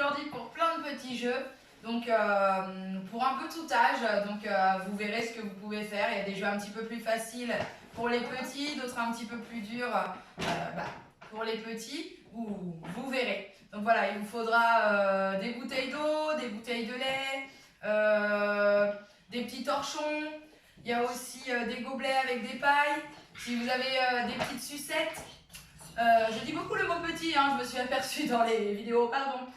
aujourd'hui pour plein de petits jeux. Donc pour un peu tout âge, donc vous verrez ce que vous pouvez faire. Il y a des jeux un petit peu plus faciles pour les petits, d'autres un petit peu plus durs pour les petits. Vous verrez. Donc voilà, il vous faudra des bouteilles d'eau, des bouteilles de lait, des petits torchons. Il y a aussi des gobelets avec des pailles. Si vous avez des petites sucettes. Je dis beaucoup le mot petit, hein, je me suis aperçue dans les vidéos, pardon.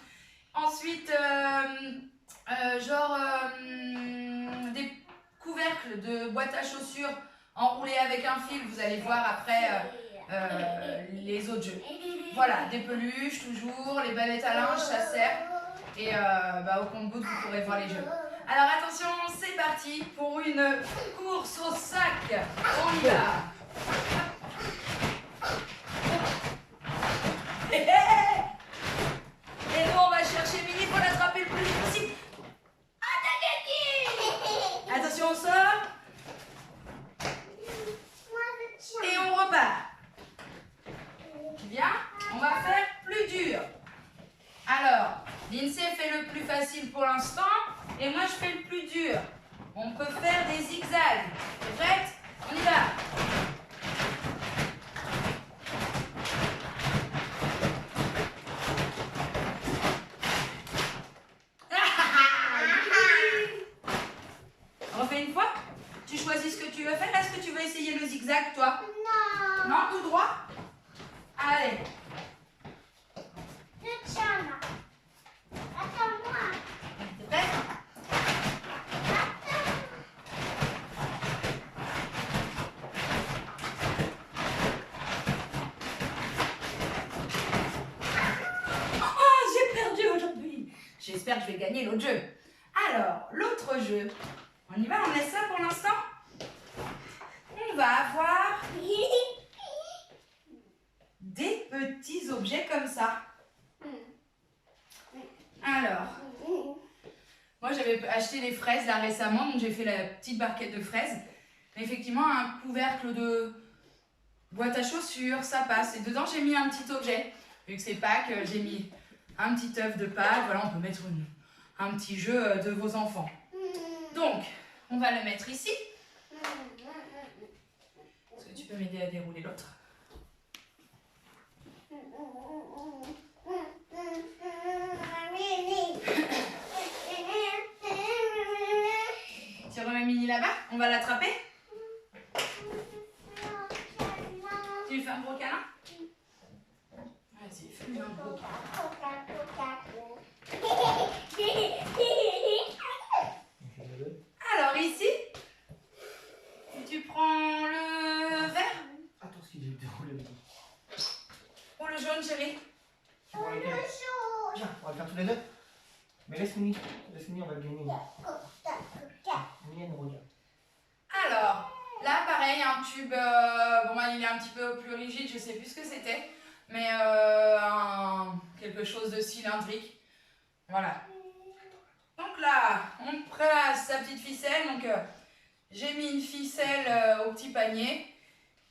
Ensuite, des couvercles de boîte à chaussures enroulés avec un fil. Vous allez voir après les autres jeux. Voilà, des peluches toujours, les ballettes à linge, ça sert. Et au compte-gouttes, vous pourrez voir les jeux. Alors attention, c'est parti pour une course au sac. On y va. Et nous, on va chercher Mini pour l'attraper le plus vite possible. Attention, on sort. Et on repart. Bien, on va faire plus dur. Alors, Lindsay fait le plus facile pour l'instant. Et moi, je fais le plus dur. On peut faire des zigzags. T'es prête? On y va. On refait une fois? Tu choisis ce que tu veux faire. Est-ce que tu veux essayer le zigzag, toi? Non. Non, tout droit? Allez. Le tien, là. Attends-moi. T'es prête? Oh, j'ai perdu aujourd'hui. J'espère que je vais gagner l'autre jeu. Alors, l'autre jeu, on y va, on laisse ça pour l'instant? On va avoir des petits objets comme ça. Alors, moi j'avais acheté des fraises là récemment, donc j'ai fait la petite barquette de fraises. Mais effectivement, un couvercle de boîte à chaussures, ça passe. Et dedans, j'ai mis un petit objet. Vu que c'est Pâques, j'ai mis un petit œuf de Pâques. Voilà, on peut mettre un petit jeu de vos enfants. Donc, on va le mettre ici. Est-ce que tu peux m'aider à dérouler l'autre? Tu remets Mini là-bas? On va l'attraper? Tu lui fais un gros câlin? Vas-y, fais-lui un gros câlin. Alors ici, tu prends le vert Attends, ce qu'il est déroulé. ou le jaune, chérie? Tu prends lequel? Viens, on va le faire tous les deux. Mais laisse Mini, on va le gagner. Mini, elle nous regarde. Alors, là pareil, un tube, il est un petit peu plus rigide, je sais plus ce que c'était, mais quelque chose de cylindrique. Voilà. Donc là, on place sa petite ficelle, donc j'ai mis une ficelle au petit panier.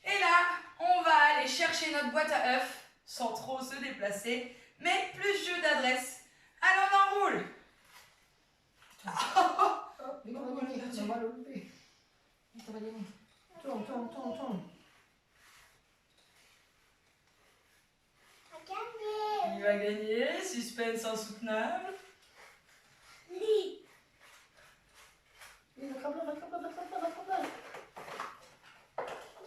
Et là, on va aller chercher notre boîte à œufs, sans trop se déplacer, mais plus jeu d'adresse. Alors on enroule. Mais on va gagner, on va le lever. On va gagner. Tourne. Il va gagner, suspense insoutenable. Rattrape-le.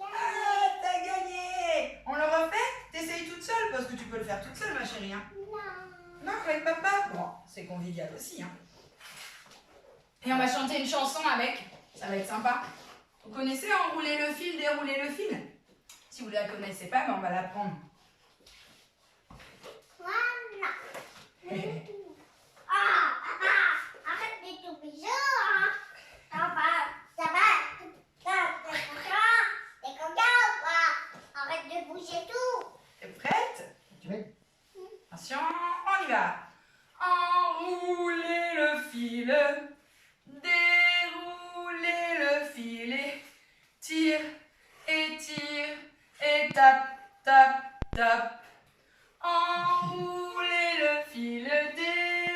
Ah, t'as gagné! On le refait? T'essayes toute seule parce que tu peux le faire toute seule, ma chérie. Hein? Non, avec papa? Bon, c'est convivial aussi. Hein. Et on va chanter une chanson avec. Ça va être sympa. Vous connaissez enrouler le fil, dérouler le fil? Si vous ne la connaissez pas, ben on va l'apprendre. Arrête de tout bisous, hein. Ça va. T'es content ou pas? Arrête de bouger tout. T'es prête? Tu mets? Attention, on y va. Enrouler le fil, dérouler le fil, et tire, et tape. Enrouler le fil, dérouler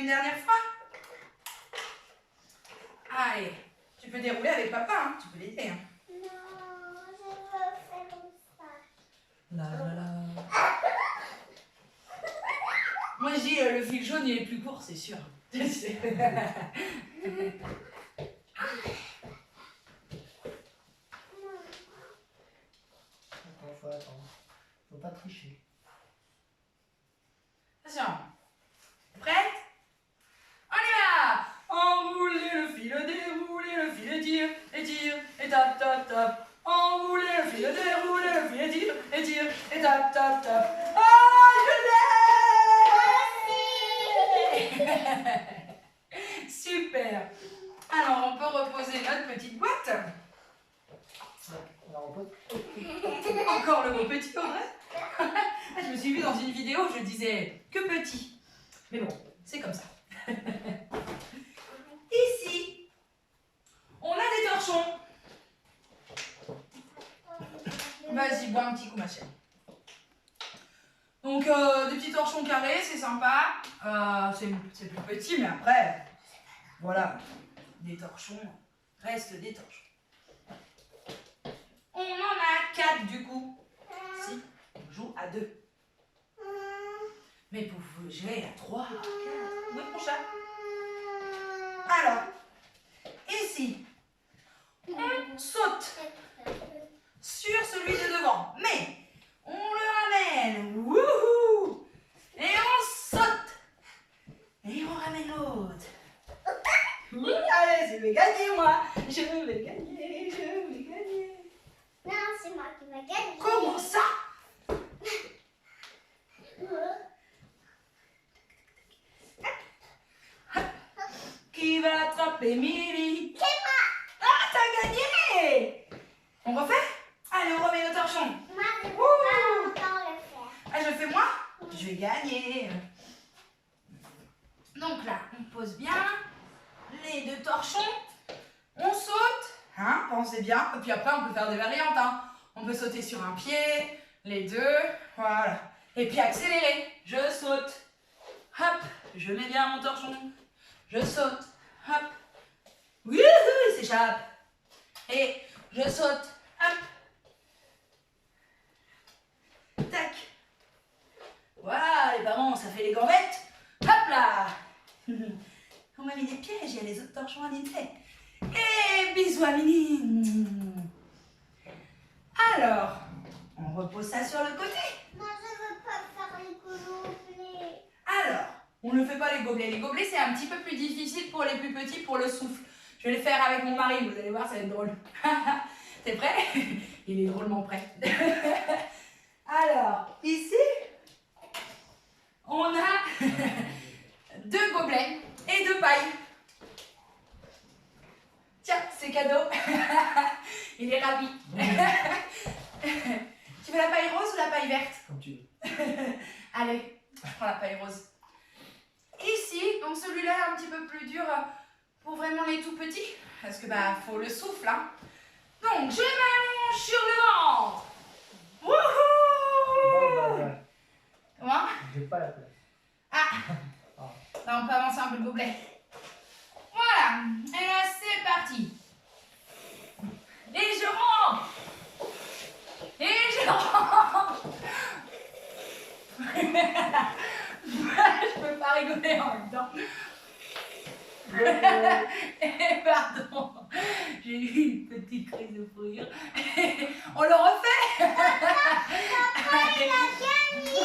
une dernière fois. Allez, tu peux dérouler avec papa, hein. Tu peux l'aider. Hein. Non, je veux faire comme ça. Là, là, là. Moi je dis le fil jaune il est plus court, c'est sûr. Attends. Faut pas tricher. Attention. Prête? On y va! Enroulez le fil, déroulez le fil, étire, et tape, tape, tape. Enroulez le fil, déroulez le fil, étire, et tape, tape, tape. Oh, je l'ai! Super! Alors, on peut reposer notre petite boîte. On la repose. Encore le mot petit, Audrey. Je me suis vue dans une vidéo, je disais que petit. Mais bon, c'est comme ça. Ici, on a des torchons. Vas-y, bois un petit coup, ma chérie. Donc, des petits torchons carrés, c'est sympa. C'est plus petit, mais après, voilà, des torchons restent des torchons. On en a 4 du coup. Si, on joue à 2. Mais pour jouer à 3, 4. Oui, mon chat. Alors, ici, on saute sur celui de devant. Mais, on le ramène. Wouhou! Et on saute. Et on ramène l'autre. Oui, allez, je vais gagner, moi. Je vais gagner, je vais gagner. Non, c'est moi qui vais gagner. Comment ça? Qui va attraper Mimi? C'est moi. Ah, t'as gagné! On refait? Allez, on remet le torchon. Moi, je ne peux pas encore le faire. Ah, je le fais moi? Je vais gagner. Donc là, on pose bien les 2 torchons. On saute. Hein, pensez bien. Et puis après, on peut faire des variantes. Hein. On peut sauter sur un pied, les 2. Voilà. Et puis accélérer. Je saute. Hop, je mets bien mon torchon. Je saute. Hop. Wouhou, il s'échappe. Et je saute. Hop. Tac. Voilà, les parents, ça fait les gambettes. Hop là. On m'a mis des pièges, il y a les autres torchons à dîner. Et bisous à Mini. Alors, on repose ça sur le côté. Moi, je ne veux pas faire les gobelets. Alors, on ne fait pas les gobelets. Les gobelets, c'est un petit peu plus difficile pour les plus petits, pour le souffle. Je vais le faire avec mon mari, vous allez voir, ça va être drôle. T'es prêt? Il est drôlement prêt. Alors, ici, on a 2 gobelets et 2 pailles. Tiens, c'est cadeau. Il est ravi. Tu veux la paille rose ou la paille verte? Comme tu veux. Allez, je prends la paille rose. Ici, donc celui-là est un petit peu plus dur pour vraiment les tout petits. Parce que bah faut le souffle. Hein. Donc je m'allonge sur le ventre. Wouhou! Ouais. Comment? J'ai pas la place. Ah! Là on peut avancer un peu le gobelet. Voilà. Et là c'est parti. Et je rentre. Et je rentre. Je peux pas rigoler en même temps. Pardon, j'ai eu une petite crise de fou rire. On le refait?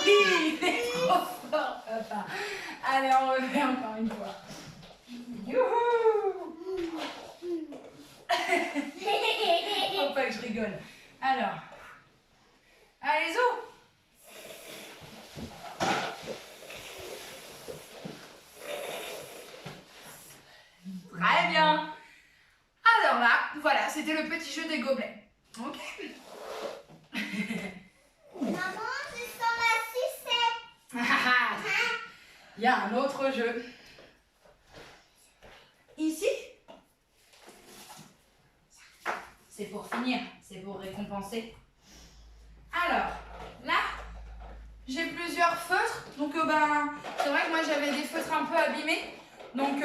Oui, il est trop fort, papa. Allez, on refait encore une fois. Youhou! Faut pas que je rigole. Alors, allez, zou! Très bien. Alors là, voilà, c'était le petit jeu des gobelets. Ok. Maman, je sens la sucette. Il y a un autre jeu. Ici, c'est pour finir, c'est pour récompenser. Alors, là, j'ai plusieurs feutres. Donc, c'est vrai que moi, j'avais des feutres un peu abîmés. Donc,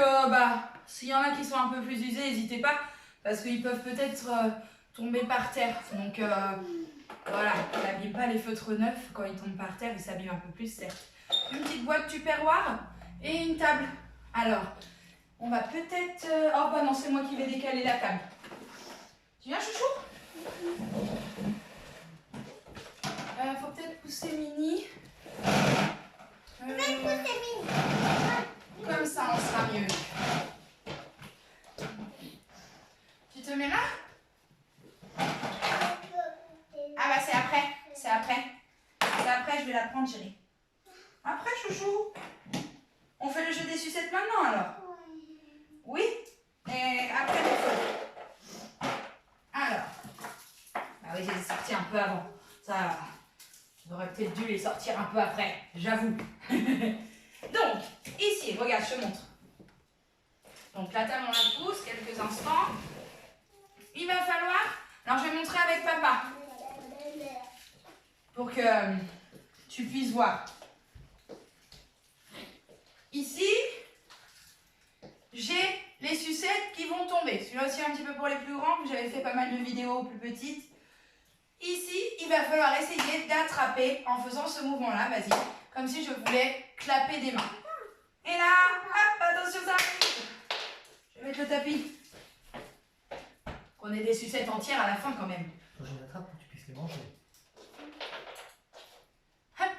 s'il y en a qui sont un peu plus usés, n'hésitez pas, parce qu'ils peuvent peut-être tomber par terre. Donc, voilà, n'abîme pas les feutres neufs. Quand ils tombent par terre, ils s'abîment un peu plus, certes. Une petite boîte tupperware et une table. Alors, on va peut-être... Oh, bah non, c'est moi qui vais décaler la table. Tu viens, chouchou? Faut peut-être pousser Mini. Comme ça, on sera mieux. Tu te mets là? Ah bah c'est après. C'est après. C'est après, je vais la prendre, chérie. Après, chouchou. On fait le jeu des sucettes maintenant, alors? Oui? Et après, les feux. Alors. Ah oui, je les ai sortis un peu avant. Ça, j'aurais peut-être dû les sortir un peu après, j'avoue. Donc, ici, regarde, je te montre. Donc la table, on la pousse quelques instants. Il va falloir... Alors, je vais montrer avec papa. Pour que tu puisses voir. Ici, j'ai les sucettes qui vont tomber. Celui-là aussi un petit peu pour les plus grands, j'avais fait pas mal de vidéos plus petites. Ici, il va falloir essayer d'attraper en faisant ce mouvement-là, vas-y. Comme si je voulais clapper des mains. Et là, hop, attention ça. Je vais mettre le tapis. Qu'on ait des sucettes entières à la fin quand même. Faut que je les attrape pour que tu puisses les manger. Hop.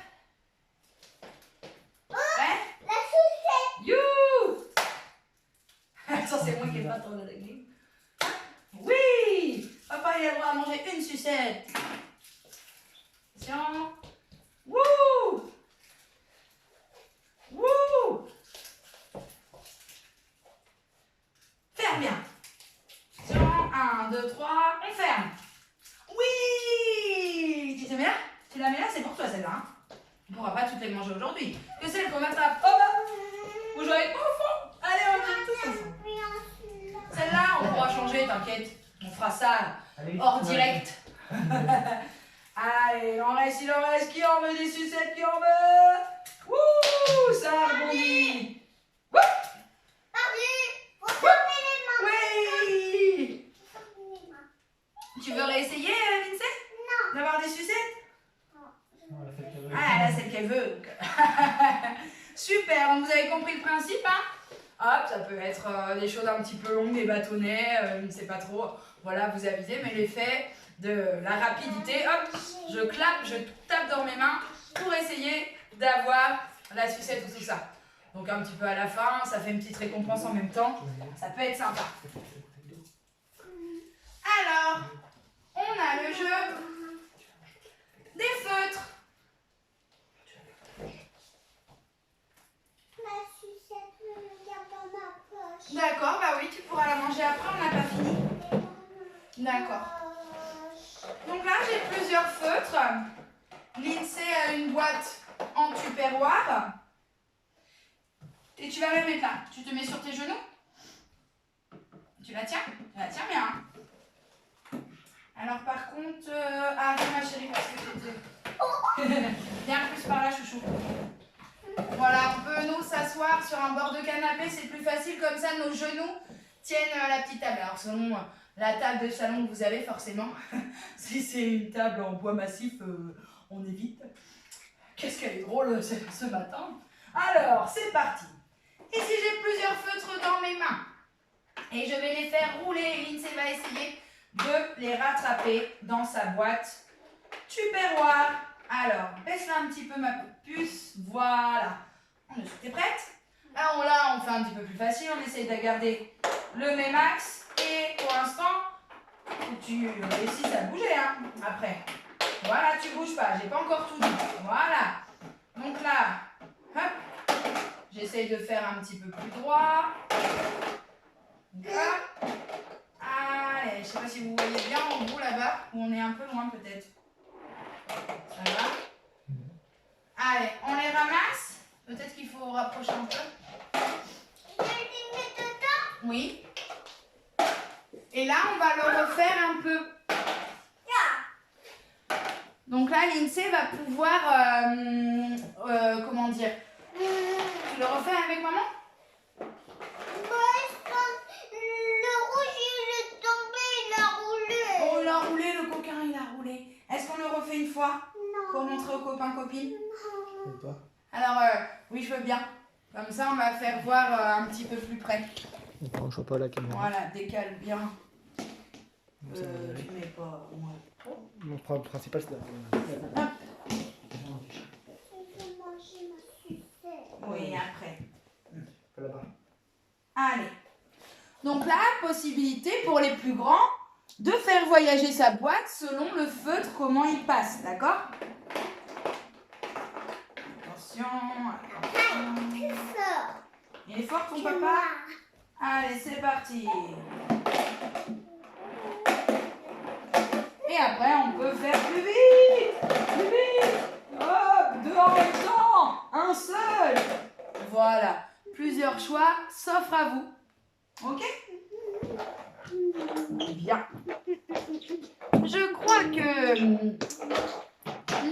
Ouais. La sucette. You. Ça c'est moi qui n'ai pas trop de régler. Oui. Papa il a le droit à manger une sucette. Attention. Wouh. Wouh. Ferme bien. Attention. 1, 2, 3. On ferme. Oui. Tu te mets là? Tu la mets là, c'est pour toi celle-là. Hein, on ne pourra pas toutes les manger aujourd'hui. Que celle qu'on attrape. Oh bah. Vous jouez avec moi au fond? Allez, on mange tous ensemble. Celle-là, on pourra changer, t'inquiète. On fera ça Allez, hors direct. Allez, il en reste. Qui en veut des sucettes? Qui en veut? Wouh, ça rebondit. Wouh. Faut fermer les mains. Oui. Faut fermer les mains. Tu veux réessayer, Lindsay? Non. D'avoir des sucettes? Non, elle a fait le cadeau. Ah, elle a celle qu'elle veut. Donc. Super, donc vous avez compris le principe, hein? Hop, ça peut être des choses un petit peu longues, des bâtonnets, je ne sais pas trop. Voilà, vous avisez, mais l'effet de la rapidité, hop, je clappe, je tape dans mes mains pour essayer d'avoir la sucette ou tout ça. Donc un petit peu à la fin, ça fait une petite récompense en même temps. Ça peut être sympa. Alors, on a le jeu des feutres. La sucette, je le garde dans ma poche. D'accord, bah oui, tu pourras la manger après, on n'a pas fini. D'accord. Donc là, j'ai plusieurs feutres. Lindsay a une boîte en tupperware. Et tu vas la mettre là. Tu te mets sur tes genoux. Tu la tiens? Tu la tiens bien. Hein. Alors par contre... Ah, viens ma chérie, parce que j'étais... Viens plus par là, chouchou. Voilà, on peut nous s'asseoir sur un bord de canapé. C'est plus facile, comme ça nos genoux tiennent la petite table. Alors selon la table de salon que vous avez, forcément. Si c'est une table en bois massif, on évite. Qu'est-ce qu'elle est drôle ce matin. Alors, c'est parti. Ici, j'ai plusieurs feutres dans mes mains. Et je vais les faire rouler. Lindsay va essayer de les rattraper dans sa boîte tupperware. Alors, baisse-la un petit peu ma puce. Voilà. T'es prête? Alors là, on fait un petit peu plus facile. On essaye de garder le même axe. Et pour l'instant, tu réussis à bouger. Hein, après. Voilà, tu bouges pas. J'ai pas encore tout dit. Voilà. Donc là, hop. J'essaye de faire un petit peu plus droit. Hop. Allez, je sais pas si vous voyez bien en gros là-bas, ou on est un peu loin peut-être. Ça va? Allez, on les ramasse. Peut-être qu'il faut rapprocher un peu. Je vais les mettre dedans. Oui. Et là, on va le refaire un peu. Donc là, Lindsay va pouvoir, comment dire, tu le refais avec maman? pour montrer aux copains copines? Ou pas? Alors, oui, je veux bien. Comme ça, on va faire voir un petit peu plus près. On ne voit pas la caméra. Voilà, décale bien. Ça va aller. Tu mets pas. Ouais. Mon problème principal, c'est Hop. Je vais manger ma sucette. Oui, après. Pas là-bas. Allez. Donc là, possibilité pour les plus grands de faire voyager sa boîte selon le feutre, comment il passe, d'accord? Attention, attention. Plus fort. Il est fort ton que papa? moi. Allez, c'est parti. Et après, on peut faire plus vite. Plus vite. Hop, deux en même temps. Un seul. Voilà. Plusieurs choix s'offrent à vous. Ok? Bien. Je crois que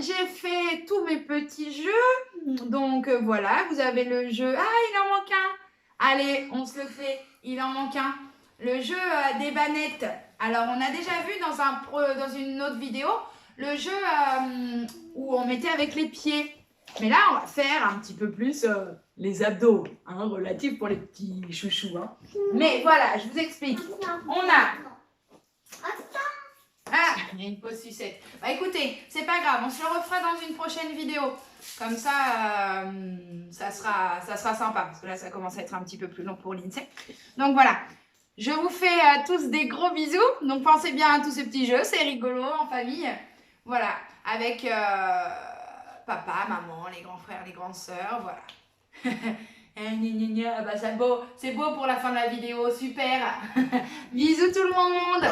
j'ai fait tous mes petits jeux. Donc voilà, vous avez le jeu. Ah, il en manque un. Allez, on se le fait. Il en manque un. Le jeu des bannettes. Alors, on a déjà vu dans une autre vidéo le jeu où on mettait avec les pieds. Mais là, on va faire un petit peu plus les abdos, hein, relatifs pour les petits chouchous. Hein. Mais voilà, je vous explique. On a... Ah, il y a une pause sucette. Bah écoutez, c'est pas grave, on se le refera dans une prochaine vidéo. Comme ça, ça sera sympa. Parce que là, ça commence à être un petit peu plus long pour l'INSEE. Donc voilà. Je vous fais tous des gros bisous. Donc pensez bien à tous ces petits jeux. C'est rigolo en famille. Voilà. Avec papa, maman, les grands frères, les grandes sœurs. Voilà. Bah, c'est beau pour la fin de la vidéo. Super. Bisous tout le monde.